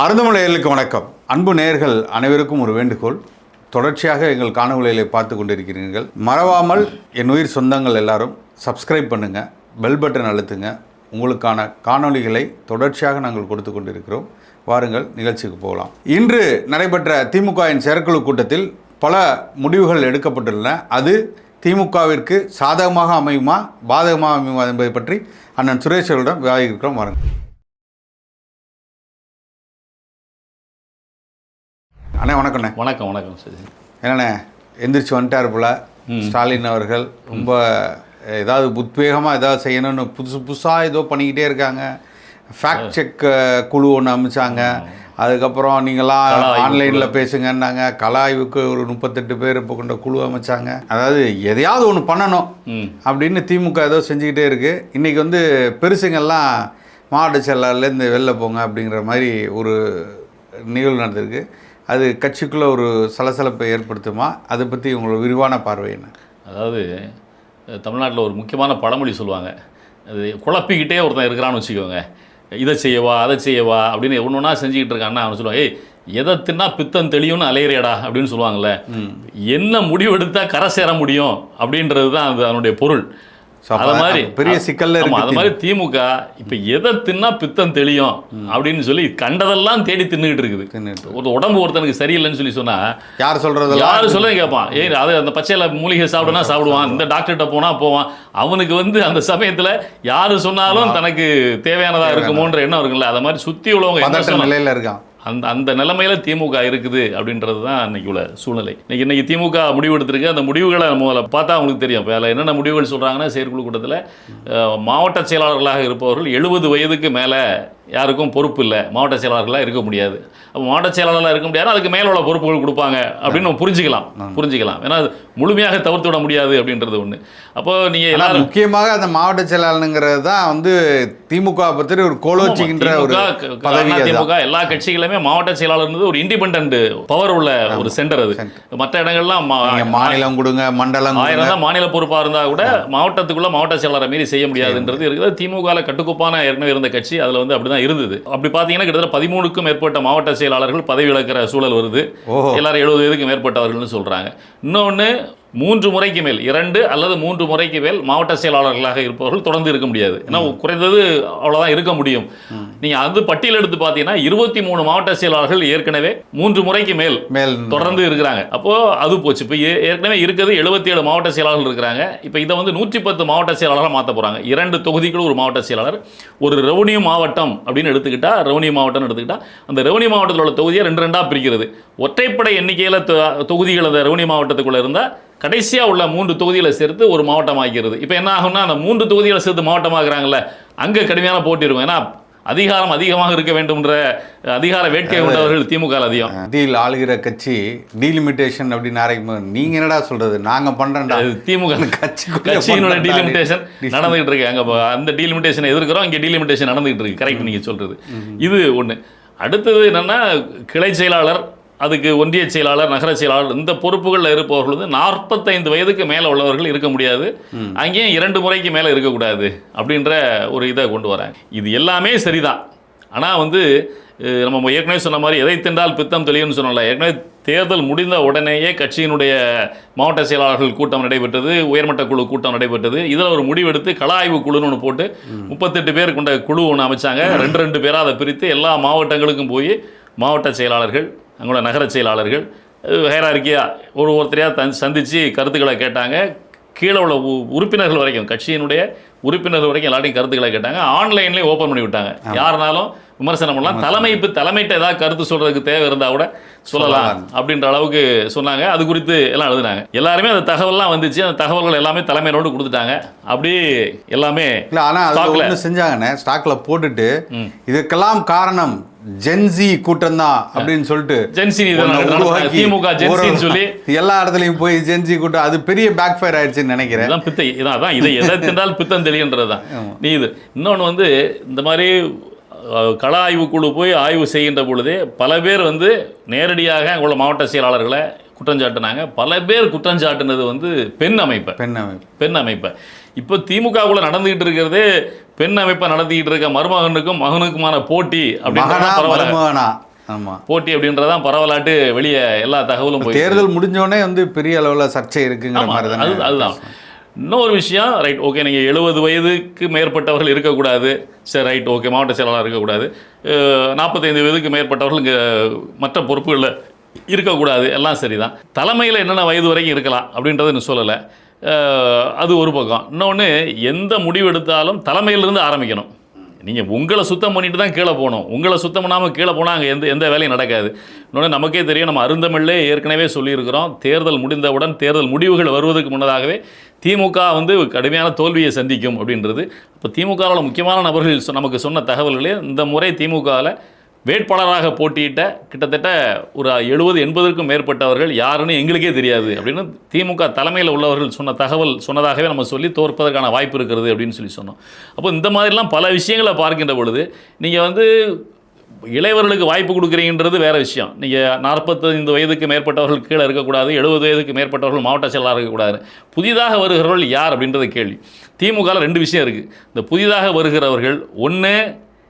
அருந்தமிழர்களுக்கு வணக்கம். அன்பு நேயர்கள் அனைவருக்கும் ஒரு வேண்டுகோள். தொடர்ச்சியாக எங்கள் காணொளிகளை பார்த்து கொண்டிருக்கிறீர்கள். மறவாமல் என் உயிர் சொந்தங்கள் எல்லாரும் சப்ஸ்கிரைப் பண்ணுங்கள், பெல் பட்டன் அழுத்துங்க. உங்களுக்கான காணொளிகளை தொடர்ச்சியாக நாங்கள் கொடுத்து கொண்டிருக்கிறோம். வாருங்கள், நிகழ்ச்சிக்கு போகலாம். இன்று நடைபெற்ற திமுகவின் செயற்குழு கூட்டத்தில் பல முடிவுகள் எடுக்கப்பட்டுள்ளன. அது திமுகவிற்கு சாதகமாக அமையுமா பாதகமாக அமையுமா என்பதை பற்றி அண்ணன் சுரேஷ் அவர்களிடம் விவாதிக்கிறோம். வாருங்கள் அண்ணே. வணக்கண்ணே. வணக்கம். வணக்கம் சரி. என்னண்ணே எந்திரிச்சு வந்துட்டார் போல் ஸ்டாலின் அவர்கள். ரொம்ப ஏதாவது உத்வேகமாக ஏதாவது செய்யணும்னு புதுசாக ஏதோ பண்ணிக்கிட்டே இருக்காங்க. ஃபேக்ட் செக் குழு ஒன்று அமைச்சாங்க. அதுக்கப்புறம் நீங்களாம் ஆன்லைனில் பேசுங்கன்னாங்க. கலாய்வுக்கு ஒரு 38 பேர் இப்போ கொண்ட குழு அமைச்சாங்க. அதாவது எதையாவது ஒன்று பண்ணணும் அப்படின்னு திமுக ஏதோ செஞ்சுக்கிட்டே இருக்குது. இன்றைக்கி வந்து பெருசுங்கள்லாம் மாவட்ட செயலாளர்லேருந்து வெளில போங்க அப்படிங்கிற மாதிரி ஒரு நிகழ்வு நடந்திருக்கு. அது கட்சிக்குள்ளே ஒரு சலசலப்பை ஏற்படுத்துமா? அதை பற்றி உங்களோட விரிவான பார்வை என்ன? அதாவது தமிழ்நாட்டில் ஒரு முக்கியமான பழமொழி சொல்லுவாங்க. அது குழப்பிக்கிட்டே ஒருத்தன் இருக்கிறான்னு வச்சுக்கோங்க. இதை செய்யவா அதை செய்யவா அப்படின்னு ஒன்று ஒன்றா செஞ்சுக்கிட்டு இருக்கான்னா அவன் சொல்லுவாங்க, ஏய் எதை தின்னா பித்தம் தெளியும்னு அலையிறியடா அப்படின்னு சொல்லுவாங்கள்ல. என்ன முடிவு எடுத்தால் கரை சேர முடியும் அப்படின்றது தான் அது அதனுடைய பொருள். அது மாதிரி பெரிய சிக்கல்ல இருக்கு. அது மாதிரி திமுக இப்போ எதை தின்னா பித்தம் தெளியும் அப்படின்னு சொல்லி கண்டதெல்லாம் தேடி தின்னுகிட்டு இருக்குது. ஒரு உடம்பு ஒருத்தனுக்கு சரியில்லைன்னு சொல்லி சொன்னா யார் சொல்றது, யாரு சொல்ல கேட்பான். ஏன் அது அந்த பச்சையில மூலிகை சாப்பிடுனா சாப்பிடுவான், இந்த டாக்டர்கிட்ட போனா போவான். அவனுக்கு வந்து அந்த சமயத்துல யாரு சொன்னாலும் தனக்கு தேவையானதா இருக்குமோன்ற எண்ணம் இருக்குல்ல. அதை மாதிரி சுத்தி உள்ளவங்க நிலையில இருக்கான். அந்த நிலைமையில திமுக இருக்குது அப்படின்றது தான் இன்னைக்கு உள்ள சூழ்நிலை. இன்னைக்கு திமுக முடிவு எடுத்திருக்கு. அந்த முடிவுகளை முதல்ல பார்த்தா அவங்களுக்கு தெரியும். இப்போ அதில் என்னென்ன முடிவுகள் சொல்கிறாங்கன்னா, செயற்குழு கூட்டத்தில் மாவட்ட செயலாளர்களாக இருப்பவர்கள் 70 வயதுக்கு மேலே யாருக்கும் பொறுப்பு இல்லை, மாவட்ட செயலாளர்களாக இருக்க முடியாது. அப்போ மாவட்ட செயலாளராக இருக்க முடியாது, அதுக்கு மேலே உள்ள பொறுப்புகள் கொடுப்பாங்க அப்படின்னு நம்ம புரிஞ்சிக்கலாம். ஏன்னா அது முழுமையாக தவிர்த்து விட முடியாது அப்படின்றது ஒன்று. அப்போ நீங்கள் எல்லாரும் முக்கியமாக அந்த மாவட்ட செயலாளருங்கிறது தான் வந்து திமுக பற்றி ஒரு கோலோச்சிக்கின்ற ஒரு பதவி. திமுக எல்லா கட்சிகளுமே மாவட்ட செயலாளர் ஒரு இண்டிபெண்டன்ட் பவர் உள்ள ஒரு சென்டர். அது மற்ற இடங்கள்லாம் மாநிலம் கொடுங்க, மண்டலம் 1000 தான் மாநில பொறுப்பாக இருந்தால் கூட மாவட்டத்துக்குள்ள மாவட்ட செயலாளரை மீறி செய்ய முடியாதுன்றது இருக்குது. திமுக கட்டுக்கோப்பான ஏற்கனவே இருந்த கட்சி. அதில் வந்து அப்படிதான் இருந்தது. அப்படி பார்த்தீங்கன்னா கிட்டத்தட்ட 13க்கும் மேற்பட்ட மாவட்ட செயலாளர்கள் பதவி இழக்கிற சூழல் வருது. எல்லாரும் 70 வயதுக்கு மேற்பட்டவர்கள்னு சொல்றாங்க. இன்னொன்று 3 முறைக்கு மேல் 2 அல்லது 3 முறைக்கு மேல் மாவட்ட செயலாளர்களாக இருப்பவர்கள் தொடர்ந்து இருக்க முடியாது. ஏன்னா குறைந்தது அவ்வளோதான் இருக்க முடியும். நீங்கள் அது பட்டியல் எடுத்து பார்த்தீங்கன்னா 23 மாவட்ட செயலாளர்கள் ஏற்கனவே 3 முறைக்கு மேல் தொடர்ந்து இருக்கிறாங்க. அப்போ அது போச்சு. இப்போ ஏற்கனவே இருக்கிறது 77 மாவட்ட செயலாளர்கள் இருக்கிறாங்க. இப்போ இதை வந்து 110 மாவட்ட செயலாளராக மாற்ற போகிறாங்க. 2 தொகுதிகளும் ஒரு மாவட்ட செயலாளர். ஒரு ரெவன்யூ மாவட்டம் அப்படின்னு எடுத்துக்கிட்டா, ரெவன்யூ மாவட்டம் எடுத்துக்கிட்டா அந்த ரெவன்யூ மாவட்டத்தில் உள்ள தொகுதியை 2 பிரிக்கிறது. ஒற்றைப்படை எண்ணிக்கையில் தொகுதிகள் அந்த ரெவன்யூ மாவட்டத்துக்குள்ளே இருந்தால் கடைசியாக உள்ள 3 தொகுதிகளை சேர்த்து ஒரு மாவட்டம் ஆகிறது. இப்போ என்ன ஆகும்னா, அந்த 3 தொகுதிகளை சேர்த்து மாவட்டமாகறாங்கல்ல, அங்கே கடுமையான போட்டி இருக்கும். ஏன்னா அதிகாரம் அதிகமாக இருக்க வேண்டும்ன்ற அதிகார வேட்கை கொண்டவர்கள் திமுக அதிகம். அதில் ஆளுகிற கட்சி டீலிமிட்டேஷன் அப்படின்னு ஆரம்பிக்கும். நீங்க என்னடா சொல்றது, நாங்க பண்றோம்டா. திமுக கட்சியினோட டீலிமிட்டேஷன் நடந்துகிட்டு இருக்கு. அங்கே அந்த டீலிமிட்டேஷனை எதிர்க்கிறோம், இங்கே டீலிமிட்டேஷன் நடந்துகிட்டு இருக்கு. கரெக்ட் நீங்க சொல்றது. இது ஒன்று. அடுத்தது என்னன்னா, கிளை செயலாளர், அதுக்கு ஒன்றிய செயலாளர், நகர செயலாளர், இந்த பொறுப்புகளில் இருப்பவர்கள் வந்து 45 வயதுக்கு மேலே உள்ளவர்கள் இருக்க முடியாது. அங்கேயும் 2 முறைக்கு மேலே இருக்கக்கூடாது அப்படின்ற ஒரு இதை கொண்டு வராங்க. இது எல்லாமே சரிதான். ஆனால் வந்து நம்ம ஏற்கனவே சொன்ன மாதிரி எதை தின்றால் பித்தம் தெளியும்னு சொன்னோம்ல. ஏற்கனவே தேர்தல் முடிந்த உடனேயே கட்சியினுடைய மாவட்ட செயலாளர்கள் கூட்டம் நடைபெற்றது, உயர்மட்ட குழு கூட்டம் நடைபெற்றது. இதில் ஒரு முடிவெடுத்து கள ஆய்வு குழுன்னு ஒன்று போட்டு 38 பேர் கொண்ட குழு ஒன்று அமைச்சாங்க. 2 பேராக அதை பிரித்து எல்லா மாவட்டங்களுக்கும் போய் மாவட்ட செயலாளர்கள், அங்களோட நகர செயலாளர்கள் ஹைரார்க்கியாக ஒருத்தரையாக சந்தித்து கருத்துக்களை கேட்டாங்க. கீழே உள்ள உறுப்பினர்கள் வரைக்கும், கட்சியினுடைய உறுப்பினர்கள் வரைக்கும் எல்லாத்தையும் கருத்துக்களை கேட்டாங்க. ஆன்லைன்லேயே ஓப்பன் பண்ணி விட்டாங்க. யாருனாலும் விமர்சனம் பண்ணலாம். தலைமையிட்ட ஏதாவது கருத்து சொல்கிறதுக்கு தேவை இருந்தால் கூட சொல்லலாம் அப்படின்ற அளவுக்கு சொன்னாங்க. அது குறித்து எல்லாம் எழுதுனாங்க. எல்லாருமே அந்த தகவல்லாம் வந்துச்சு. அந்த தகவல்கள் எல்லாமே தலைமையோடு கொடுத்துட்டாங்க. அப்படியே எல்லாமே இல்லை. ஆனால் செஞ்சாங்கண்ணே, ஸ்டாக்கில் போட்டுட்டு இதுக்கெல்லாம் காரணம் ஜென்சி கூட்டம் தான் அப்படின்னு சொல்லிட்டு திமுக ஜென்சின்னு சொல்லி எல்லா இடத்துலையும் போய் ஜென்சி கூட்டம், அது பெரிய பேக் ஃபயர் ஆயிடுச்சுன்னு நினைக்கிறேன். இதான் இதை எதை தின்றால் பித்தம் தெளியன்றதுதான். நீ இது இன்னொன்று வந்து இந்த மாதிரி கள ஆய்வு குழு போய் ஆய்வு செய்கின்ற பொழுதே பல பேர் வந்து நேரடியாக அங்குள்ள மாவட்ட செயலாளர்களை குற்றஞ்சாட்டினாங்க. பல பேர் குற்றஞ்சாட்டினது வந்து பெண் அமைப்பை. இப்போ திமுகவுக்குள்ள நடந்துகிட்டு இருக்கிறதே பெண் அமைப்பை நடத்திக்கிட்டு இருக்க மருமகனுக்கும் மகனுக்குமான போட்டி அப்படின்னு ஆமாம். போட்டி அப்படின்றதான் பரவலாட்டு வெளியே எல்லா தகவலும் போய் தேர்தல் முடிஞ்சோடனே வந்து பெரிய அளவில் சர்ச்சை இருக்குங்கிற மாதிரி தான். அதுதான் இன்னொரு விஷயம். ரைட், ஓகே, நீங்கள் 70 வயதுக்கு மேற்பட்டவர்கள் இருக்கக்கூடாது, சரி ரைட், ஓகே, மாவட்ட செயலாளர் இருக்கக்கூடாது, 45 வயதுக்கு மேற்பட்டவர்கள் இங்கே மற்ற பொறுப்புகளில் இருக்கக்கூடாது, எல்லாம் சரிதான். தலைமையில் என்னென்ன வயது வரைக்கும் இருக்கலாம் அப்படின்றத இன்னும் சொல்லலை. அது ஒரு பக்கம். இன்னொன்று, எந்த முடிவு எடுத்தாலும் தலைமையிலிருந்து ஆரம்பிக்கணும். நீங்கள் உங்களை சுத்தம் பண்ணிட்டு தான் கீழே போகணும். உங்களை சுத்தம் பண்ணாமல் கீழே போனால் அங்கே எந்த வேலையும் நடக்காது. இன்னொன்று, நமக்கே தெரியும், நம்ம அருந்தமிழ்லே ஏற்கனவே சொல்லியிருக்கிறோம், தேர்தல் முடிந்தவுடன் தேர்தல் முடிவுகள் வருவதற்கு முன்னதாகவே திமுக வந்து கடுமையான தோல்வியை சந்திக்கும் அப்படின்றது. இப்போ திமுகவில் முக்கியமான நபர்கள் நமக்கு சொன்ன தகவல்களே, இந்த முறை திமுகவில் வேட்பாளராக போட்டியிட்ட கிட்டத்தட்ட ஒரு 70-80க்கும் மேற்பட்டவர்கள் யாருன்னு எங்களுக்கே தெரியாது அப்படின்னு திமுக தலைமையில் உள்ளவர்கள் சொன்னதாகவே நம்ம சொல்லி தோற்பதற்கான வாய்ப்பு இருக்கிறது அப்படின்னு சொன்னோம். அப்போ இந்த மாதிரிலாம் பல விஷயங்களை பார்க்கின்ற பொழுது நீங்கள் வந்து இளையவர்களுக்கு வாய்ப்பு கொடுக்குறீங்கன்றது வேறு விஷயம். நீங்கள் 45 வயதுக்கு மேற்பட்டவர்கள் கீழே இருக்கக்கூடாது, 70 வயதுக்கு மேற்பட்டவர்கள் மாவட்ட செயலாளர் இருக்கக்கூடாது. புதிதாக வருகிறவர்கள் யார் அப்படின்றது கேள்வி. திமுகவில் 2 விஷயம் இருக்குது. இந்த புதிதாக வருகிறவர்கள், ஒன்று,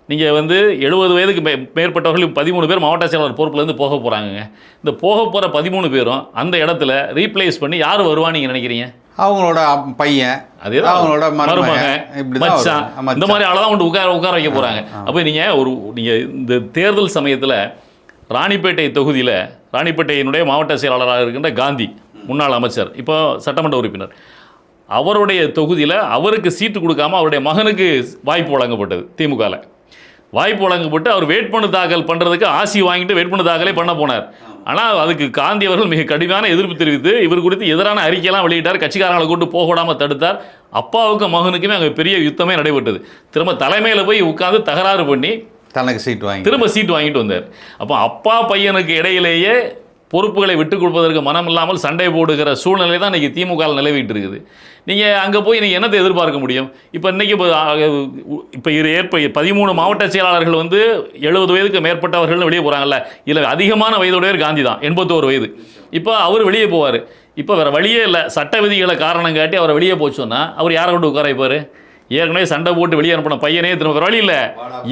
நீங்கள் வந்து 70 வயதுக்கு மேற்பட்டவர்கள் 13 பேர் மாவட்ட செயலாளர் பொறுப்புலேருந்து போக போகிறாங்க. இந்த போக போகிற 13 பேரும் அந்த இடத்துல ரீப்ளேஸ் பண்ணி யார் வருவான்னு நீங்கள் நினைக்கிறீங்க? அவங்களோட பையன், அதே அவங்களோட மருமகன், மச்சான், இந்த மாதிரி ஆளதான் கொண்டு உட்கார வைக்க போகிறாங்க. அப்போ நீங்கள் இந்த தேர்தல் சமயத்தில் ராணிப்பேட்டை தொகுதியில், ராணிப்பேட்டையினுடைய மாவட்ட செயலாளராக இருக்கின்ற காந்தி, முன்னாள் அமைச்சர், இப்போ சட்டமன்ற உறுப்பினர், அவருடைய தொகுதியில் அவருக்கு சீட்டு கொடுக்காம அவருடைய மகனுக்கு வாய்ப்பு வழங்கப்பட்டது. திமுகவில் வாய்ப்பு வழங்கப்பட்டு அவர் வேட்புமனு தாக்கல் பண்ணுறதுக்கு ஆசி வாங்கிட்டு வேட்புமனு தாக்கலே பண்ண போனார். ஆனால் அதுக்கு காந்தி அவர்கள் மிக கடுமையான எதிர்ப்பு தெரிவித்து இவர் குறித்து எதிரான அறிக்கையெல்லாம் வெளியிட்டார். கட்சிக்காரங்களை கொண்டு போக விடாமல் தடுத்தார். அப்பாவுக்கும் மகனுக்குமே அங்கே பெரிய யுத்தமே நடைபெற்றது. திரும்ப தலைமையில் போய் உட்காந்து தகராறு பண்ணி தனக்கு திரும்ப சீட் வாங்கிட்டு வந்தார். அப்போ அப்பா பையனுக்கு இடையிலேயே பொறுப்புகளை விட்டுக் கொடுப்பதற்கு மனம் இல்லாமல் சண்டை போடுகிற சூழ்நிலை தான் இன்றைக்கி திமுக நிலவிட்டு இருக்குது. நீங்கள் அங்கே போய் நீங்கள் என்னத்தை எதிர்பார்க்க முடியும்? இப்போ இன்றைக்கி இப்போ 13 மாவட்ட செயலாளர்கள் வந்து 70 வயதுக்கு மேற்பட்டவர்கள் வெளியே போகிறாங்கல்ல, இதில் அதிகமான வயதுடையவர் காந்தி தான், 81 வயது. இப்போ அவர் வெளியே போவார். இப்போ வேறு வழியே இல்லை, சட்ட விதிகளை காரணம் காட்டி அவரை வெளியே போச்சோன்னா அவர் யாரை கொண்டு உட்கார வைப்பார்? ஏற்கனவே சண்டை போட்டு வெளியே அனுப்பின பையனே திரும்ப வழி இல்லை,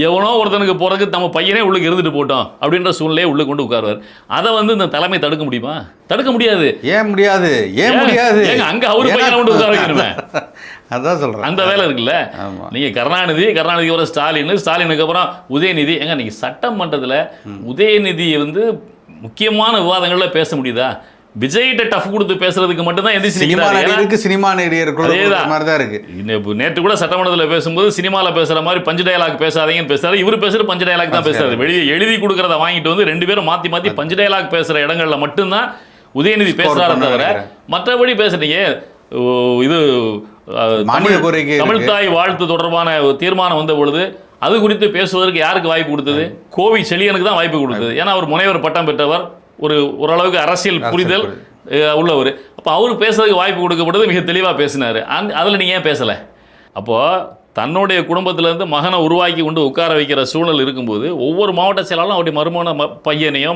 எவனோ ஒருத்தனுக்கு போகிறதுக்கு நம்ம பையனே உள்ளுக்கு இருந்துட்டு போட்டோம் அப்படின்ற சூழ்நிலையை உள்ளே கொண்டு உட்காருவார். அதை வந்து இந்த தலைமை தடுக்க முடியுமா? தடுக்க முடியாது. ஏன் முடியாது? அங்கே அவரு பையனை கொண்டு உட்கார வைக்கணுமே, அதான் சொல்கிறேன். அந்த வேலை இருக்குல்ல. நீங்கள் கருணாநிதிக்கு அப்புறம் ஸ்டாலினுக்கு அப்புறம் உதயநிதி, நீங்கள் சட்டமன்றத்தில் உதயநிதியை வந்து முக்கியமான விவாதங்களில் பேச முடியுதா? விஜய்கிட்ட டஃப் கொடுத்து பேசுறதுக்கு மட்டும்தான் சினிமா நடிகர் இருக்கு. நேற்று கூட சட்டமன்றத்தில் பேசும்போது சினிமாவில் பேசுற மாதிரி பஞ்சு டயலாக் பேசாதீங்கன்னு பேசுறாரு. இவர் பேசுற பஞ்சு டயலாக் தான் பேசுறாரு. வெளியே எழுதி கொடுக்கறத வாங்கிட்டு வந்து 2 பேரும் மாத்தி பஞ்சு டயலாக் பேசுற இடங்கள்ல மட்டும்தான் உதயநிதி பேசுறாரு தவிர மற்றபடி பேசுறீங்க. இது தமிழ்தாய் வாழ்த்து தொடர்பான தீர்மானம் வந்த பொழுது அது குறித்து பேசுவதற்கு யாருக்கு வாய்ப்பு கொடுத்தது? கோவி செழியனுக்கு தான் வாய்ப்பு கொடுத்தது. ஏன்னா அவர் முனைவர் பட்டம் பெற்றவர், ஓரளவுக்கு அரசியல் புரிதல் உள்ளவர். அப்போ அவர் பேசுறதுக்கு வாய்ப்பு கொடுக்கப்பட்டது, மிக தெளிவாக பேசினார். அதில் நீங்கள் ஏன் பேசலை? அப்போது தன்னுடைய குடும்பத்திலேருந்து மகனை உருவாக்கி கொண்டு உட்கார வைக்கிற சூழல் இருக்கும்போது ஒவ்வொரு மாவட்ட செயலாளரும் அவருடைய பையனையோ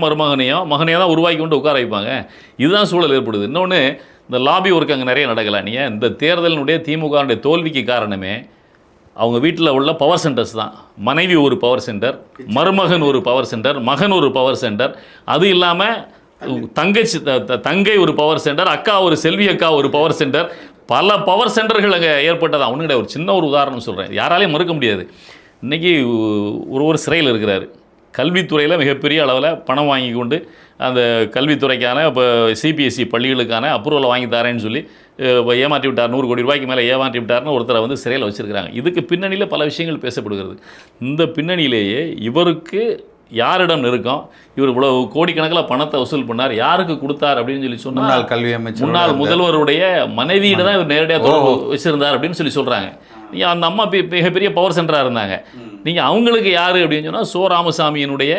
மகனையோ தான் உருவாக்கி கொண்டு உட்கார வைப்பாங்க. இதுதான் சூழல் ஏற்படுது. இன்னொன்று, இந்த லாபி ஒர்க் அங்கே நிறைய நடக்கலை. நீங்கள் இந்த தேர்தலினுடைய திமுகவுடைய தோல்விக்கு காரணமே அவங்க வீட்டில் உள்ள பவர் சென்டர்ஸ் தான். மனைவி ஒரு பவர் சென்டர், மருமகன் ஒரு பவர் சென்டர், மகன் ஒரு பவர் சென்டர், அது இல்லாமல் தங்கை ஒரு பவர் சென்டர், அக்கா ஒரு செல்வி அக்கா ஒரு பவர் சென்டர், பல பவர் சென்டர்கள் அங்கே ஏற்பட்டதான். ஒன்று கிடையாது. ஒரு சின்ன ஒரு உதாரணம் சொல்கிறேன், யாராலையும் மறுக்க முடியாது. இன்றைக்கி ஒரு சிறையில் இருக்கிறாரு. கல்வித்துறையில் மிகப்பெரிய அளவில் பணம் வாங்கி கொண்டு அந்த கல்வித்துறைக்கான இப்போ சிபிஎஸ்சி பள்ளிகளுக்கான அப்ரூவலை வாங்கி தரேன்னு சொல்லி ஏமாற்றி விட்டார். 100 கோடி ரூபாய்க்கு மேலே ஏமாற்றி விட்டார்னு ஒருத்தரை வந்து சிறையில் வச்சுருக்கிறாங்க. இதுக்கு பின்னணியில் பல விஷயங்கள் பேசப்படுகிறது. இந்த பின்னணியிலேயே இவருக்கு யாரிடம் இருக்கும், இவர் இவ்வளோ கோடிக்கணக்கில் பணத்தை வசூல் பண்ணார், யாருக்கு கொடுத்தார் அப்படின்னு சொல்லி சொன்னால் கல்வி அமைச்சர், முன்னாள் முதல்வருடைய மனைவியிட தான் இவர் நேரடியாக தொடர்பு வச்சுருந்தார் அப்படின்னு சொல்கிறாங்க. நீங்கள் அந்த அம்மா மிகப்பெரிய பவர் சென்டராக இருந்தாங்க. நீங்கள் அவங்களுக்கு யார் அப்படின்னு சொன்னால் சோ ராமசாமியினுடைய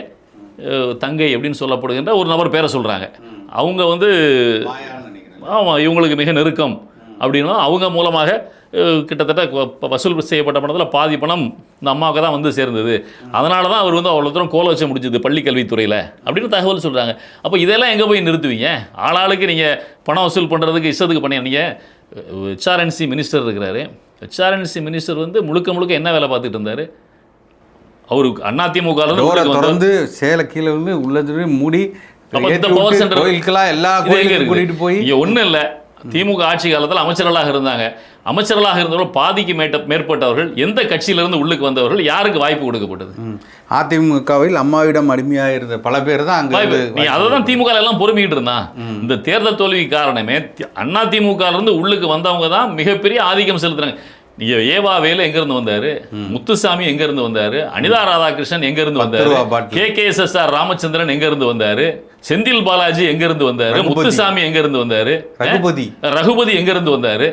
தங்கை அப்படின்னு சொல்லப்படுகின்ற ஒரு நபர் பேரை சொல்கிறாங்க. அவங்க வந்து ஆமாம் இவங்களுக்கு மிக நெருக்கம் அப்படின்னா அவங்க மூலமாக கிட்டத்தட்ட வசூல் செய்யப்பட்ட பணத்தில் பாதி பணம் இந்த அம்மாவுக்கு தான் வந்து சேர்ந்தது. அதனால தான் அவர் வந்து அவ்வளோ தூரம் கோல வச்ச முடிஞ்சது பள்ளி கல்வித்துறையில் அப்படின்னு தகவல் சொல்கிறாங்க. அப்போ இதெல்லாம் எங்கே போய் நிறுத்துவீங்க? ஆளாளுக்கு நீங்கள் பணம் வசூல் பண்ணுறதுக்கு இஷ்டத்துக்கு பண்ணி நீங்கள் ஹெச்ஆர்என்சி மினிஸ்டர் இருக்கிறாரு. ஹெச்ஆர்என்சி மினிஸ்டர் வந்து முழுக்க என்ன வேலை பார்த்துட்டு இருந்தார்? அவருக்கு அதிமுக திறந்து சேலை கீழே வந்து உள்ளது மூடி கோயிலுக்கெல்லாம் எல்லா கோயிலுக்கும் கூட்டிட்டு போய் இங்கே ஒன்றும் இல்லை. திமுக ஆட்சி காலத்தில் அமைச்சர்களாக இருந்தாங்க. அமைச்சர்களாக இருந்தவர்கள் பாதிக்கு மேற்பட்டவர்கள் எந்த கட்சியிலிருந்து உள்ளுக்கு வந்தவர்கள் யாருக்கு வாய்ப்பு கொடுக்கப்பட்டது? அதிமுகவில் அம்மாவிடம் அடிமையாக இருந்த பல பேர் தான் அங்கே. நீ அதை தான் திமுக எல்லாம் பொறுமிக்கிட்டு இருந்தான். இந்த தேர்தல் தோல்வி காரணமே அதிமுக இருந்து உள்ளுக்கு வந்தவங்க தான் மிகப்பெரிய ஆதிக்கம் செலுத்துறாங்க. நீங்க ஏவா வேலு எங்க இருந்து வந்தாரு, முத்துசாமி எங்க இருந்து வந்தாரு, அனிதா ராதாகிருஷ்ணன் எங்க இருந்து வந்தாரு, KKSSR ராமச்சந்திரன் எங்க இருந்து வந்தாரு, செந்தில் பாலாஜி எங்க இருந்து வந்தாரு, முத்துசாமி எங்க இருந்து வந்தாரு, ரகுபதி எங்க இருந்து வந்தாரு,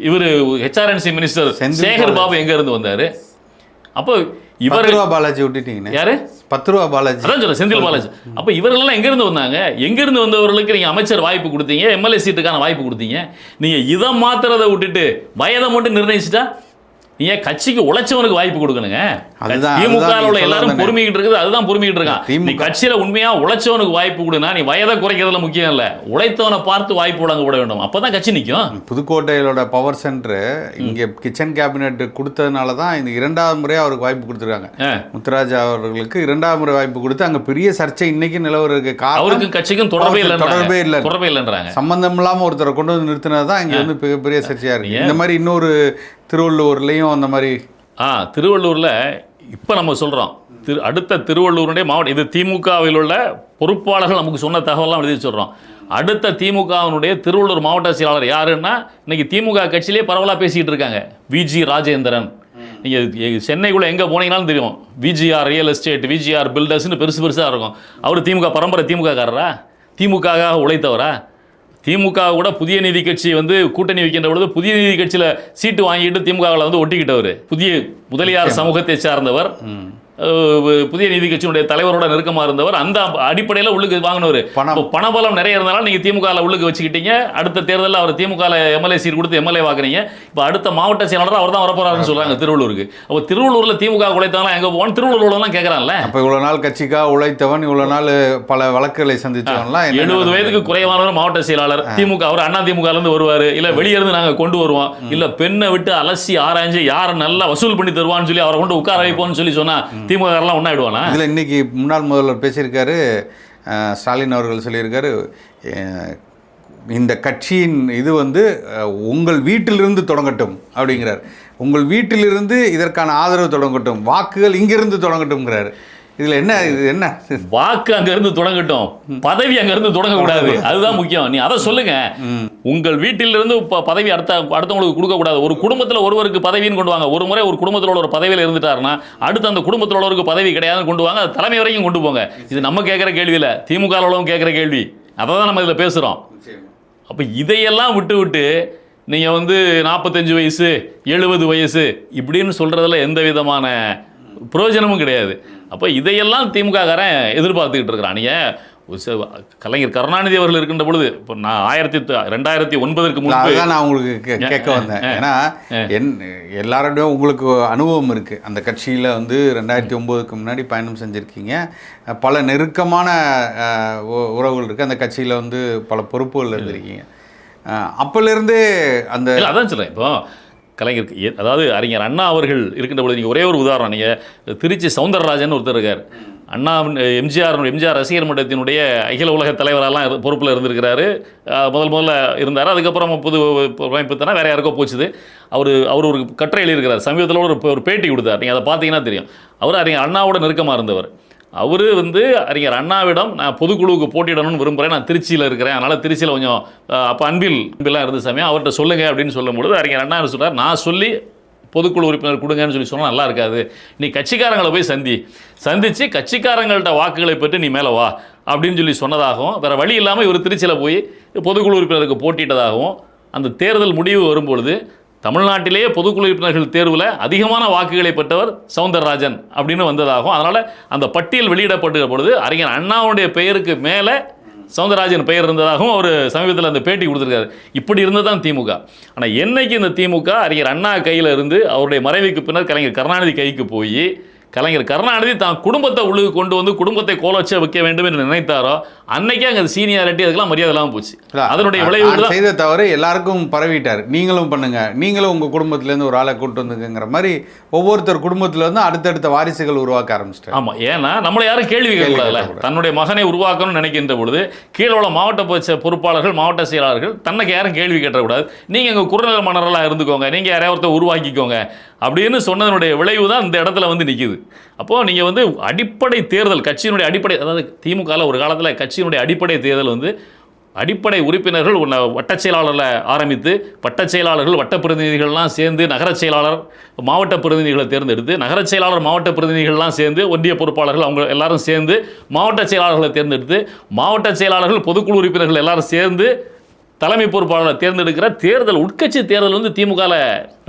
இவரு HRNC மினிஸ்டர் சேகர் பாபு எங்க இருந்து வந்தாரு. அப்போ இவர் பாலாஜி விட்டுட்டீங்க யாரு? 10 ரூபா பாலாஜி. அதான் சொல்ல செந்தில் பாலாஜி. அப்போ இவர்களெல்லாம் எங்க இருந்து வந்தாங்க? எங்க இருந்து வந்தவர்களுக்கு நீங்க அமைச்சர் வாய்ப்பு கொடுத்தீங்க, MLA சீட்டுக்கான வாய்ப்பு கொடுத்தீங்க. நீங்க இதை மாத்துறதை விட்டுட்டு வயதை மட்டும் நிர்ணயிச்சுட்டா நீங்க கட்சிக்கு உழைச்சவனுக்கு வாய்ப்பு கொடுக்கணுங்க. திமுக எல்லாரும் பொறுமைக்கிட்டு இருக்குது, அதுதான் பொறுமைக்கிட்டு இருக்கான். நீ கட்சியில உண்மையா உழைச்சவனுக்கு வாய்ப்பு கொடுனா, நீ வயதை குறைக்கிறதுல முக்கியம் இல்ல, உழைத்தவனை பார்த்து வாய்ப்பு வழங்க விட வேண்டும். அப்பதான் கட்சி நிற்கும். புதுக்கோட்டையிலோட பவர் சென்டர் இங்க கிச்சன் கேபினெட் கொடுத்ததுனால தான் இந்த 2வது முறையா அவருக்கு வாய்ப்பு கொடுத்துருக்காங்க. முத்துராஜா அவர்களுக்கு 2வது முறை வாய்ப்பு கொடுத்து அங்க பெரிய சர்ச்சை இன்னைக்கு நிலவருக்கு அவருக்கு கட்சிக்கும் தொடர்பே இல்லைன்றாங்க. சம்பந்தம் இல்லாம ஒருத்தரை கொண்டு வந்து நிறுத்தினதான் இங்க வந்து மிகப்பெரிய சர்ச்சையா இருக்கு. இந்த மாதிரி இன்னொரு திருவள்ளூர்லையும் அந்த மாதிரி திருவள்ளூரில் இப்போ நம்ம சொல்கிறோம். அடுத்த திருவள்ளூருடைய மாவட்டம் இது திமுகவில் உள்ள பொறுப்பாளர்கள் நமக்கு சொன்ன தகவலாம் எழுதி சொல்கிறோம். அடுத்த திமுகவினுடைய திருவள்ளூர் மாவட்ட செயலாளர் யாருன்னா இன்னைக்கு திமுக கட்சியிலே பரவலாக பேசிக்கிட்டு இருக்காங்க, VG ராஜேந்திரன். நீங்கள் சென்னைக்குள்ளே எங்கே போனீங்கன்னாலும் தெரியும், VGR ரியல் எஸ்டேட், VGR பில்டர்ஸ்னு பெருசாக இருக்கும். அவர் திமுக பரம்பரை திமுககாரரா? திமுக உழைத்தவரா? திமுக கூட புதிய நீதி கட்சி வந்து கூட்டணி வைக்கின்ற பொழுது புதிய நீதி கட்சியில் சீட்டு வாங்கிட்டு திமுகவில் வந்து ஒட்டிக்கிட்டவர், புதிய முதலியார் சமூகத்தை சார்ந்தவர், புதிய நீதி கட்சியினுடைய தலைவரோட நெருக்கமாக இருந்தவர். அந்த அடிப்படையில் உள்ளுக்கு வாங்கினவர். பணபலம் நிறைய இருந்தாலும் நீங்கள் திமுகவில் உள்ளுக்கு வச்சுக்கிட்டீங்க. அடுத்த தேர்தலில் அவர் திமுகவில் MLA சீட் கொடுத்து MLA வாக்குறீங்க. இப்போ அடுத்த மாவட்ட செயலாளர் அவர் தான் வரப்போறாருன்னு சொல்கிறாங்க திருவள்ளூருக்கு. அப்போ திருவள்ளூரில் திமுக உழைத்தவங்களாம் எங்கே போவான்னு திருவள்ளூர்லாம் கேட்குறாங்கல்ல. அப்போ இவ்வளோ நாள் கட்சிக்காக உழைத்தவன், இவ்வளோ நாள் பல வழக்குகளை சந்தித்தவன்லாம் 70 வயதுக்கு குறைவானவர் மாவட்ட செயலாளர். திமுக அவர் அதிமுகலேருந்து வருவார், இல்லை வெளியிருந்து நாங்கள் கொண்டு வருவோம், இல்லை பெண்ணை விட்டு அலசி ஆராய்ஞ்சு யாரை நல்லா வசூல் பண்ணி தருவான்னு சொல்லி அவரை கொண்டு உட்கார வைப்போம்னு சொன்னால் திமுகலாம் ஒன்றாயிடுவானா? இதில் இன்னைக்கு முன்னாள் முதல்வர் பேசியிருக்காரு, ஸ்டாலின் அவர்கள் சொல்லியிருக்காரு, இந்த கட்சியின் இது வந்து உங்கள் வீட்டிலிருந்து தொடங்கட்டும் அப்படிங்கிறார். உங்கள் வீட்டிலிருந்து இதற்கான ஆதரவு தொடங்கட்டும், வாக்குகள் இங்கிருந்து தொடங்கட்டும்ங்கிறாரு. இதுல என்ன வாக்கு அங்க இருந்து தொடங்கட்டும், பதவி அங்க இருந்து தொடங்கக்கூடாது. அதுதான் முக்கியம். நீ அதை சொல்லுங்க. உங்கள் வீட்டிலிருந்து பதவி அடுத்தவங்களுக்கு கொடுக்க கூடாது. ஒரு குடும்பத்தில் ஒருவருக்கு பதவின்னு கொண்டு வாங்க. ஒரு முறை ஒரு குடும்பத்தில் ஒரு பதவியில் இருந்துட்டாருன்னா அடுத்து அந்த குடும்பத்தில் உள்ளவருக்கு பதவி கிடையாதுன்னு கொண்டு வாங்க. தலைமை வரைக்கும் கொண்டு போங்க. இது நம்ம கேட்குற கேள்வி இல்லை, திமுக உள்ளவங்க கேட்குற கேள்வி. அதை தான் நம்ம இதில் பேசுகிறோம். அப்போ இதையெல்லாம் விட்டு நீங்கள் வந்து 45 வயசு 70 வயசு இப்படின்னு சொல்கிறதுல எந்த விதமான பிரயோஜனமும் கிடையாது. அப்போ இதையெல்லாம் திமுககாரன் எதிர்பார்த்துக்கிட்டு இருக்கிறான். நீங்கள் கலைஞர் கருணாநிதி அவர்கள் இருக்கின்ற பொழுது, இப்போ நான் 2009க்கு முன்பு நான் உங்களுக்கு கேட்க வந்தேன். ஏன்னா எல்லாரோடையும் உங்களுக்கு அனுபவம் இருக்குது. அந்த கட்சியில் வந்து 2009க்கு முன்னாடி பயணம் செஞ்சுருக்கீங்க, பல நெருக்கமான உறவுகள் இருக்குது. அந்த கட்சியில் வந்து பல பொறுப்புகள் இருந்திருக்கீங்க. அப்போலேருந்தே அந்த அதான் சொல்கிறேன். இப்போ கலைஞர் அதாவது அறிஞர் அண்ணா அவர்கள் இருக்கின்ற பொழுது நீங்கள் ஒரே ஒரு உதாரணம், நீங்கள் திருச்சி சவுந்தரராஜன் ஒருத்தர் இருக்கார். அண்ணா எம்ஜிஆர் ரசிகர் மன்றத்தினுடைய அகில உலக தலைவரெல்லாம் பொறுப்பில் இருந்திருக்கிறாரு. முதல்ல இருந்தார். அதுக்கப்புறம் புது அமைப்பு தானே வேறு யாருக்கோ போச்சுது. அவர் ஒரு கட்டுரை எழுதியிருக்கிறார். சமீபத்தில் ஒரு பேட்டி கொடுத்தார். நீங்கள் அதை பார்த்தீங்கன்னா தெரியும். அவர் அறிஞர் அண்ணாவோட நெருக்கமாக இருந்தவர். அவர் வந்து அறிஞர் அண்ணாவிடம் நான் பொதுக்குழுவுக்கு போட்டியிடணும்னு விரும்புகிறேன், நான் திருச்சியில் இருக்கிறேன், அதனால் திருச்சியில் கொஞ்சம் அப்போ அன்பில்லாம் இருந்த சமயம் அவர்கிட்ட சொல்லுங்கள் அப்படின்னு சொல்லும்பொழுது அறிஞர் அண்ணா சொல்கிறார், நான் சொல்லி பொதுக்குழு உறுப்பினர் கொடுங்கன்னு சொல்லி சொன்னால் நல்லா இருக்காது, நீ கட்சிக்காரங்களை போய் சந்தித்து கட்சிக்காரங்கள்ட்ட வாக்குகளை பெற்று நீ மேலே வா அப்படின்னு சொல்லி சொன்னதாகவும், வேறு வழி இல்லாமல் இவர் திருச்சியில் போய் பொதுக்குழு உறுப்பினருக்கு போட்டியிட்டதாகவும், அந்த தேர்தல் முடிவு வரும்பொழுது தமிழ்நாட்டிலேயே பொதுக்குழு உறுப்பினர்கள் தேர்வில் அதிகமான வாக்குகளை பெற்றவர் சவுந்தரராஜன் அப்படின்னு வந்ததாகவும், அதனால் அந்த பட்டியல் வெளியிடப்பட்ட பொழுது அறிஞர் அண்ணாவுடைய பெயருக்கு மேலே சவுந்தரராஜன் பெயர் இருந்ததாகவும் அவர் சமீபத்தில் அந்த பேட்டி கொடுத்துருக்காரு. இப்படி இருந்தது தான் திமுக. ஆனால் என்னைக்கு இந்த திமுக அறிஞர் அண்ணா கையில் இருந்து அவருடைய மறைவுக்கு பின்னர் கலைஞர் கருணாநிதி கைக்கு போய் கலைஞர் கருணாநிதி தான் குடும்பத்தை உள்ளுக்கு கொண்டு வந்து குடும்பத்தை கோலச்ச வைக்க வேண்டும் என்று நினைத்தாரோ அன்னைக்கே அங்கே சீனியாரிட்டி அதுக்கெல்லாம் மரியாதை இல்லாமல் போச்சு. அதனுடைய விளைவு செய்த தவிர எல்லாருக்கும் பரவிட்டார். நீங்களும் பண்ணுங்க, நீங்களும் உங்க குடும்பத்திலேருந்து ஒரு ஆளை கூட்டு வந்துங்கிற மாதிரி ஒவ்வொருத்தர் குடும்பத்துல இருந்து அடுத்தடுத்த வாரிசுகள் உருவாக்க ஆரம்பிச்சிட்டார். ஆமா, ஏன்னா நம்மளை யாரும் கேள்வி கேட்கல. தன்னுடைய மகனை உருவாக்கணும்னு நினைக்கின்ற பொழுது கீழே உள்ள மாவட்ட பொறுப்பாளர்கள் மாவட்ட செயலாளர்கள் தன்னைக்கு யாரும் கேள்வி கேட்டக்கூடாது. நீங்க எங்க குறுநில மன்னர்களாக இருந்துக்கோங்க, நீங்க யாரையாவது உருவாக்கிக்கோங்க அப்படின்னு சொன்னதனுடைய விளைவு தான் இந்த இடத்துல வந்து நிற்கிது. அப்போது நீங்கள் வந்து அடிப்படை தேர்தல் கட்சியினுடைய அடிப்படை, அதாவது திமுகவில் ஒரு காலத்தில் கட்சியினுடைய அடிப்படை தேர்தல் வந்து அடிப்படை உறுப்பினர்கள் வட்டச் செயலாளரில் ஆரம்பித்து வட்டச் செயலாளர்கள் வட்ட பிரதிநிதிகள்லாம் சேர்ந்து நகரச் செயலாளர் மாவட்ட பிரதிநிதிகளை தேர்ந்தெடுத்து நகரச் செயலாளர் மாவட்ட பிரதிநிதிகள்லாம் சேர்ந்து ஒன்றிய பொறுப்பாளர்கள் அவங்க எல்லாரும் சேர்ந்து மாவட்ட செயலாளர்களை தேர்ந்தெடுத்து மாவட்ட செயலாளர்கள் பொதுக்குழு உறுப்பினர்கள் எல்லாரும் சேர்ந்து தலைமை பொறுப்பாளரை தேர்ந்தெடுக்கிற தேர்தல் உட்கட்சி தேர்தல் வந்து திமுகவில்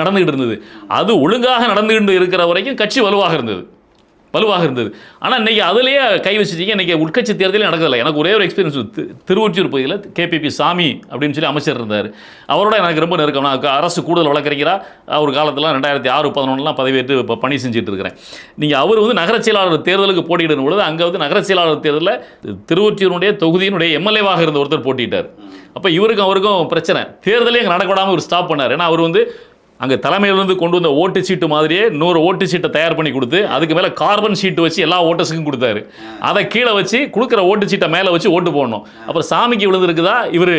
நடந்துகிட்டு இருந்தது. அது ஒழுங்காக நடந்துகிட்டு இருக்கிற வரைக்கும் கட்சி வலுவாக இருந்தது. ஆனால் இன்றைக்கி அதிலேயே கை வச்சுட்டீங்க. இன்றைக்கி உட்கட்சி தேர்தலே நடக்கதில்லை. எனக்கு ஒரே ஒரு எக்ஸ்பீரியன்ஸ் திருவொற்றியூர் பகுதியில் கேபிபி சாமி அப்படின்னு சொல்லி அமைச்சர் இருந்தார். அவரோட எனக்கு ரொம்ப நெருக்கம். நான் அரசு கூடுதல் வழக்கறிஞராக ஒரு காலத்தில் 2006-11 பதவியேற்று இப்போ பணி செஞ்சுட்டு இருக்கிறேன். நீங்கள் அவர் வந்து நகரச் செயலாளர் தேர்தலுக்கு போட்டியிடும் பொழுது அங்கே வந்து நகரச் செயலாளர் தேர்தலில் திருவொற்றியூருடைய தொகுதியினுடைய எம்எல்ஏவாக இருந்த ஒருத்தர் போட்டிட்டார். அப்போ இவருக்கும் அவருக்கும் பிரச்சனை. தேர்தலே அங்கே நடக்கூடாமல் ஒரு ஸ்டாப் பண்ணார். ஏன்னா அவர் வந்து அங்கே தலைமையிலிருந்து கொண்டு வந்த ஓட்டு சீட்டு மாதிரியே 100 ஓட்டு சீட்டை தயார் பண்ணி கொடுத்து அதுக்கு மேலே கார்பன் ஷீட்டு வச்சு எல்லா ஓட்டர்ஸுக்கும் கொடுத்தாரு. அதை கீழே வச்சு கொடுக்குற ஓட்டு சீட்டை மேலே வச்சு ஓட்டு போடணும். அப்புறம் சாமிக்கு விழுந்திருக்குதா இவர்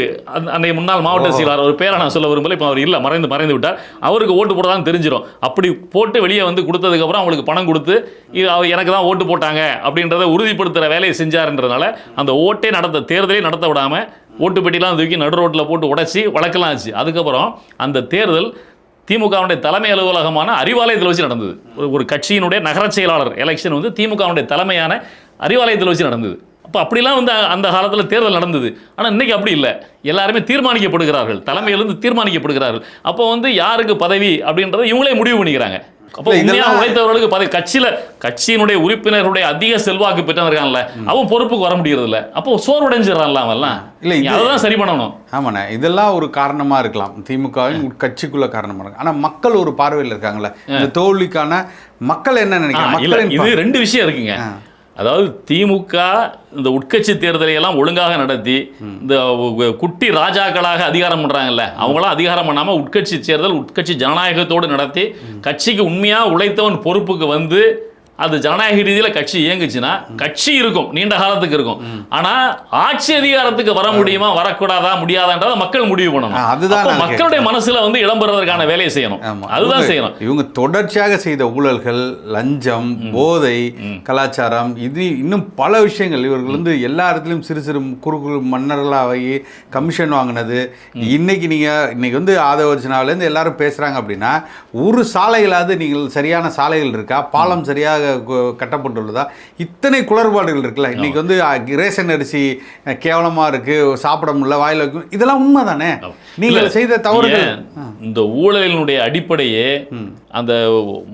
அன்றைய முன்னாள் மாவட்ட செயலாளர் ஒரு பேரை நான் சொல்ல விரும்பல, இப்போ அவர் இல்லை, மறைந்து விட்டார். அவருக்கு ஓட்டு போடதான் தெரிஞ்சிடும். அப்படி போட்டு வெளியே வந்து கொடுத்ததுக்கப்புறம் அவங்களுக்கு பணம் கொடுத்து இது அவர் எனக்கு தான் ஓட்டு போட்டாங்க அப்படின்றத உறுதிப்படுத்துகிற வேலையை செஞ்சாருன்றதுனால அந்த ஓட்டே தேர்தலே நடத்த விடாமல் ஓட்டு பெட்டிலாம் தூக்கி நடு ரோட்டில் போட்டு உடைச்சி வழக்கெல்லாம் ஆச்சு. அதுக்கப்புறம் அந்த தேர்தல் திமுகவுடைய தலைமை அலுவலகமான அறிவாலயத்தில் வச்சு நடந்தது. ஒரு கட்சியினுடைய நகரச் செயலாளர் எலெக்ஷன் வந்து திமுகவுடைய தலைமையான அறிவாலயத்தில் வச்சு நடந்தது. அப்போ அப்படிலாம் வந்து அந்த காலத்தில் தேர்தல் நடந்தது. ஆனால் இன்றைக்கி அப்படி இல்லை. எல்லாருமே தீர்மானிக்கப்படுகிறார்கள், தலைமையிலிருந்து தீர்மானிக்கப்படுகிறார்கள். அப்போ வந்து யாருக்கு பதவி அப்படின்றத இவங்களே முடிவு பண்ணிக்கிறாங்க. அப்போ உண்மையாக உழைத்தவர்களுக்கு பதவி கட்சியினுடைய உறுப்பினர்களுடைய அதிக செல்வாக்கு பெற்றவர்கான்ல அவன் பொறுப்புக்கு வர முடியறது இல்லை. அப்போ சோர்வடைஞ்சிடறான்ல அவன்லாம். இல்லை, அதெல்லாம் சரி பண்ணணும். ஆமாண்ணே, இதெல்லாம் ஒரு காரணமாக இருக்கலாம், திமுகவின் கட்சிக்குள்ள காரணமாக இருக்கு. ஆனால் மக்கள் ஒரு பார்வையில் இருக்காங்களே, இந்த தோல்விக்கான மக்கள் என்ன நினைக்கிறாங்க? இது 2 விஷயம் இருக்குங்க. அதாவது திமுக இந்த உட்கட்சி தேர்தலை எல்லாம் ஒழுங்காக நடத்தி இந்த குட்டி ராஜாக்களாக அதிகாரம் பண்ணுறாங்கல்ல, அவங்களாம் அதிகாரம் பண்ணாமல் உட்கட்சி தேர்தல் உட்கட்சி ஜனநாயகத்தோடு நடத்தி கட்சிக்கு உண்மையாக உழைத்தவன் பொறுப்புக்கு வந்து அது ஜனநாயக ரீதியில் கட்சி இயங்குச்சுன்னா கட்சி இருக்கும், நீண்ட காலத்துக்கு இருக்கும். ஆனால் ஆட்சி அதிகாரத்துக்கு வர முடியுமா வரக்கூடாதா முடியாதான்றதை மக்கள் முடிவு பண்ணணும். அதுதான் மக்களுடைய மனசுல வந்து இடம்பெறதற்கான வேலையை செய்யணும். அதுதான் செய்யணும். இவங்க தொடர்ச்சியாக செய்த ஊழல்கள், லஞ்சம், போதை, கலாச்சாரம், இது இன்னும் பல விஷயங்கள். இவர்கள் வந்து எல்லா இடத்துலையும் சிறு சிறு குறு மன்னர்களாகி கமிஷன் வாங்கினது. இன்னைக்கு வந்து ஆதவர்ஜனாவிலேருந்து எல்லாரும் பேசுகிறாங்க அப்படின்னா ஒரு சாலைகளாவது நீங்கள் சரியான சாலைகள் இருக்கா, பாலம் சரியாக கட்டப்பட்டுள்ளதா, இத்தனை குளறுபாடுகள் இருக்குல்ல. இன்னைக்கு வந்து ரேஷன் அரிசி கேவலமா இருக்கு, சாப்பிட முடியல, வாயில வைக்கும், இதெல்லாம் உண்மைதானே? நீங்கள் செய்த தவறுகள். இந்த ஊழலினுடைய அடிப்படையே அந்த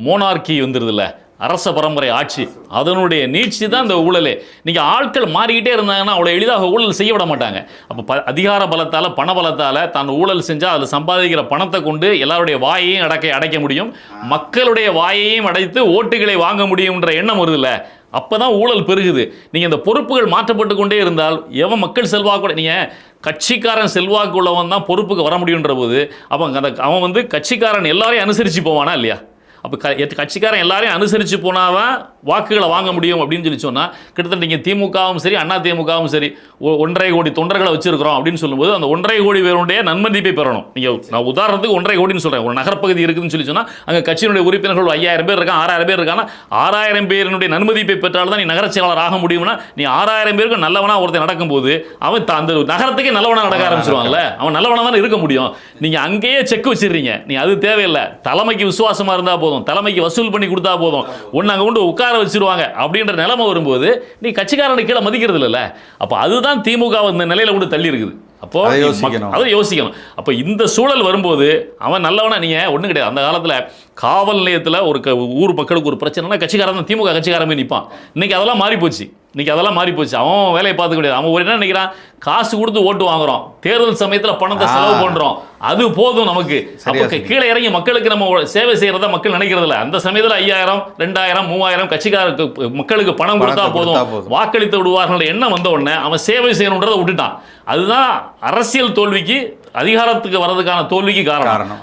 மோனார்கி வந்துருதுல்ல, அரச பரம்பரை ஆட்சி, அதனுடைய நீட்சி தான் இந்த ஊழலே. நீங்கள் ஆட்கள் மாறிக்கிட்டே இருந்தாங்கன்னா அவ்வளோ எளிதாக ஊழல் செய்ய விட மாட்டாங்க. அப்போ அதிகார பலத்தால் பண பலத்தால் தான் ஊழல் செஞ்சால் அதில் சம்பாதிக்கிற பணத்தை கொண்டு எல்லாருடைய வாயையும் அடைக்க முடியும், மக்களுடைய வாயையும் அடைத்து ஓட்டுகளை வாங்க முடியும்ன்ற எண்ணம் வருதுல்ல, அப்போ தான் ஊழல் பெருகுது. நீங்கள் இந்த பொறுப்புகள் மாற்றப்பட்டு கொண்டே இருந்தால் எவன் மக்கள் செல்வாக்கு, நீங்கள் கட்சிக்காரன் செல்வாக்கு உள்ளவன் தான் பொறுப்புக்கு வர முடியுன்ற போது அப்போ அவன் வந்து கட்சிக்காரன் எல்லாரையும் அனுசரித்து போவானா இல்லையா? அப்போ கட்சிக்காரன் எல்லாரையும் அனுசரித்து போனாதான் வாக்குகளை வாங்க முடியும் அப்படின்னு சொல்லி சொன்னால், கிட்டத்தட்ட நீங்கள் திமுகவும் சரி அண்ணா திமுகவும் சரி 1.5 கோடி தொண்டர்களை வச்சிருக்கிறோம் அப்படின்னு சொல்லும்போது அந்த 1.5 கோடி பேருடைய நன்மதிப்பை பெறணும். நீங்கள் நான் உதாரணத்துக்கு 1.5 கோடின்னு சொல்கிறேன், ஒரு நகர்ப்பகுதி இருக்குதுன்னு சொல்லி சொன்னால் அங்கே கட்சியினுடைய உறுப்பினர்கள் 5000 பேர் இருக்காங்க, 6000 பேர் இருக்காங்கன்னா 6000 பேருடைய நன்மதிப்பை பெற்றால் தான் நீ நகர செயலாளர் ஆக முடியும்னா, நீ 6000 பேருக்கு நல்லவனாக ஒருத்தர் நடக்கும்போது அவன் அந்த நகரத்துக்கே நல்லவனாக நடக்க ஆரம்பிச்சிருவாங்கல்ல, அவன் நல்லவனாக தான் இருக்க முடியும். நீங்கள் அங்கேயே செக் வச்சிடுறீங்க, நீ அது தேவையில்லை. தலைமைக்கு விசுவாசமாக இருந்தால் போதும், தலைமைக்கு வசூல் பண்ணி கொடுத்தா போதும், ஒன்று அங்கே கொண்டு உட்கார வச்சிருவாங்க அப்படின்ற நிலைமை வரும்போது நீ கட்சிக்காரனை கீழே மதிக்கிறது இல்லைல்ல. அப்போ அதுதான் திமுக இந்த நிலையில கொண்டு தள்ளி இருக்குது. அப்போ அதை யோசிக்கணும். அப்போ இந்த சூழல் வரும்போது அவன் நல்லவனா, நீங்கள் ஒன்றும் கிடையாது. அந்த காலத்தில் காவல் நிலையத்தில் ஒரு ஊர் மக்களுக்கு ஒரு பிரச்சனைனா கட்சிக்காரன் தான், திமுக கட்சிக்காரமே நிற்பான். இன்னைக்கு அதெல்லாம் மாறி போச்சு. இன்னைக்கு அதெல்லாம் மாறி போச்சு. அவன் வேலையை பார்த்துக்க முடியாது. அவன் என்ன நினைக்கிறான், காசு கொடுத்து ஓட்டு வாங்குறோம், தேர்தல் சமயத்தில் பணத்தை செலவு பண்றோம், அது போதும் நமக்கு. அப்போ கீழே இறங்கி மக்களுக்கு நம்ம சேவை செய்யறதா மக்கள் நினைக்கிறதில்ல. அந்த சமயத்தில் 5000, 2000, 3000 கட்சிக்காரருக்கு மக்களுக்கு பணம் கொடுத்தா போதும், வாக்களித்து விடுவார்கள் எண்ணம் வந்த உடனே அவன் சேவை செய்யணுன்றதை விட்டுட்டான். அதுதான் அரசியல் தோல்விக்கு, அதிகாரத்துக்கு வர்றதுக்கான தோல்விக்கு காரணம்.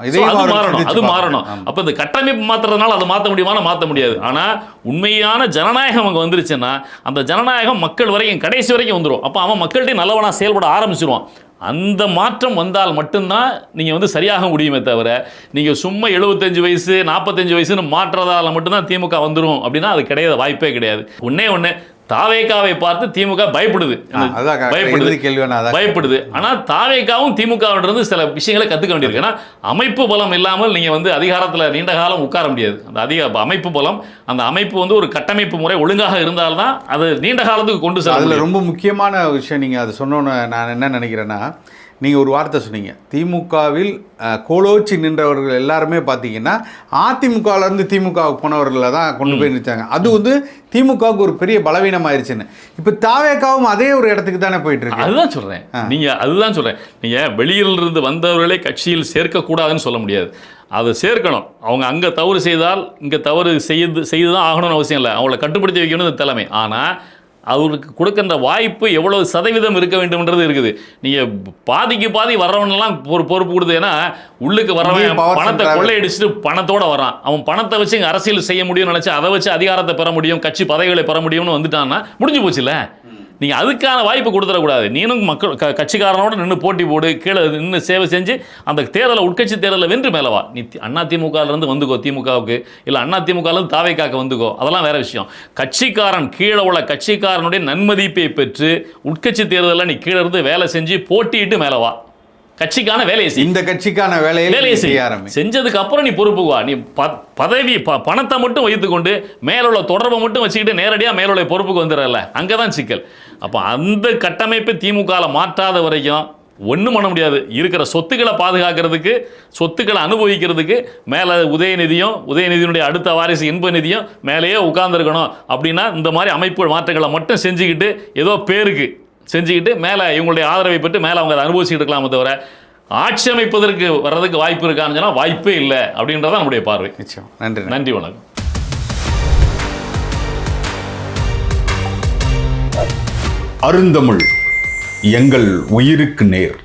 அது மாறணும். அப்ப இந்த கட்டமைப்பு மாத்துறதுனால அதை மாற்ற முடியுமா? மாற்ற முடியாது. ஆனா உண்மையான ஜனநாயகம் அங்க வந்துருச்சுன்னா அந்த ஜனநாயகம் மக்கள் வரைக்கும், கடைசி வரைக்கும் வந்துடும். அப்ப அவன் மக்கள்கிட்ட நல்லவனா செயல்பட ஆரம்பிச்சிருவான். அந்த மாற்றம் வந்தால் மட்டும்தான் நீங்கள் வந்து சரியாக முடியுமே தவிர, நீங்கள் சும்மா 75 வயசு 45 வயசுன்னு மாற்றதால மட்டும்தான் திமுக வந்துடும் அப்படின்னா அது கிடையாது, வாய்ப்பே கிடையாது. ஒண்ணே தாவேகாவை பார்த்து திமுக பயப்படுது. ஆனா தாவேகாவும் திமுகவிலிருந்து சில விஷயங்களை கத்துக்க வேண்டியிருக்கு. ஏன்னா அமைப்பு பலம் இல்லாமல் நீங்க வந்து அதிகாரத்தில் நீண்ட காலம் உட்கார முடியாது. அந்த அமைப்பு பலம், அந்த அமைப்பு வந்து ஒரு கட்டமைப்பு முறை ஒழுங்காக இருந்தால்தான் அது நீண்ட காலத்துக்கு கொண்டு செல்ல. அதுல ரொம்ப முக்கியமான விஷயம் நீங்க அதை சொன்னோன்னு நான் என்ன நினைக்கிறேன்னா, நீங்கள் ஒரு வார்த்தை சொன்னீங்க, திமுகவில் கோலோச்சி நின்றவர்கள் எல்லாருமே பார்த்தீங்கன்னா அதிமுகவிலேருந்து திமுகவுக்கு போனவர்களை தான் கொண்டு போய் நிறுத்தாங்க. அது வந்து திமுகவுக்கு ஒரு பெரிய பலவீனமாயிருச்சுன்னு. இப்போ தாவேகாவும் அதே ஒரு இடத்துக்கு தானே போயிட்டு இருக்கு. அதுதான் சொல்கிறேன். நீங்கள் வெளியிலிருந்து வந்தவர்களே கட்சியில் சேர்க்கக்கூடாதுன்னு சொல்ல முடியாது. அதை சேர்க்கணும். அவங்க அங்கே தவறு செய்தால் இங்கே தவறு செய்து தான் ஆகணும்னு அவசியம் இல்லை. அவங்கள கட்டுப்படுத்தி வைக்கணும் தலைமை. ஆனால் அவருக்கு கொடுக்கின்ற வாய்ப்பு எவ்வளவு சதவீதம் இருக்க வேண்டும்ன்றது இருக்குது. நீங்கள் பாதி வர்றவனெல்லாம் ஒரு பொறுப்பு கொடுத்து, ஏன்னா உள்ளுக்கு வர்றவன் பணத்தை கொள்ளையடிச்சுட்டு பணத்தோடு வரான். அவன் பணத்தை வச்சு இங்கே அரசியல் செய்ய முடியும்னு நினச்சி அதை வச்சு அதிகாரத்தை பெற முடியும், கட்சி பதவிகளை பெற முடியும்னு வந்துட்டான்னா முடிஞ்சு போச்சுல்ல. நீங்கள் அதுக்கான வாய்ப்பு கொடுத்துடக்கூடாது. நீனும் மக்கள் கட்சிக்காரனோடு நின்று போட்டி போடு, கீழே நின்று சேவை செஞ்சு அந்த தேர்தலை, உட்கட்சி தேர்தலில் வென்று மேலவா. நீ அதிமுகலேருந்து வந்துக்கோ திமுகவுக்கு, இல்லை அதிமுகலேருந்து தாவேக்காக்கு வந்துக்கோ, அதெல்லாம் வேற விஷயம். கட்சிக்காரன் கீழே உள்ள கட்சிக்காரனுடைய நன்மதிப்பை பெற்று உட்கட்சி தேர்தலில் நீ கீழே இருந்து வேலை செஞ்சு போட்டிட்டு மேலவா. கட்சிக்கான வேலையை செய். இந்த கட்சிக்கான வேலையை செஞ்சதுக்கு அப்புறம் நீ பொறுப்புவா. நீ பதவி பணத்தை மட்டும் வைத்துக்கொண்டு மேலுள்ள தொடர்பை மட்டும் வச்சுக்கிட்டு நேரடியாக மேலுள்ள பொறுப்புக்கு வந்துடல, அங்கே தான் சிக்கல். அப்போ அந்த கட்டமைப்பை திமுகவில் மாற்றாத வரைக்கும் ஒன்றும் பண்ண முடியாது. இருக்கிற சொத்துக்களை பாதுகாக்கிறதுக்கு, சொத்துக்களை அனுபவிக்கிறதுக்கு மேலே உதயநிதியினுடைய அடுத்த வாரிசு இன்ப நிதியும் மேலேயே உட்கார்ந்துருக்கணும். அப்படின்னா இந்த மாதிரி அமைப்பு மாற்றங்களை மட்டும் செஞ்சுக்கிட்டு ஏதோ பேருக்கு செஞ்சுக்கிட்டு மேலே இவங்களுடைய ஆதரவை பெற்று மேலே அவங்க அதை அனுபவிச்சுட்டு இருக்கலாமே தவிர ஆட்சி அமைப்பதற்கு வர்றதுக்கு வாய்ப்பு இருக்கான்னு சொன்னால் வாய்ப்பே இல்லை அப்படின்றதான் நம்முடைய பார்வை. நிச்சயம். நன்றி. நன்றி, வணக்கம். அருந்தமிழ் எங்கள் உயிருக்கு நேர்.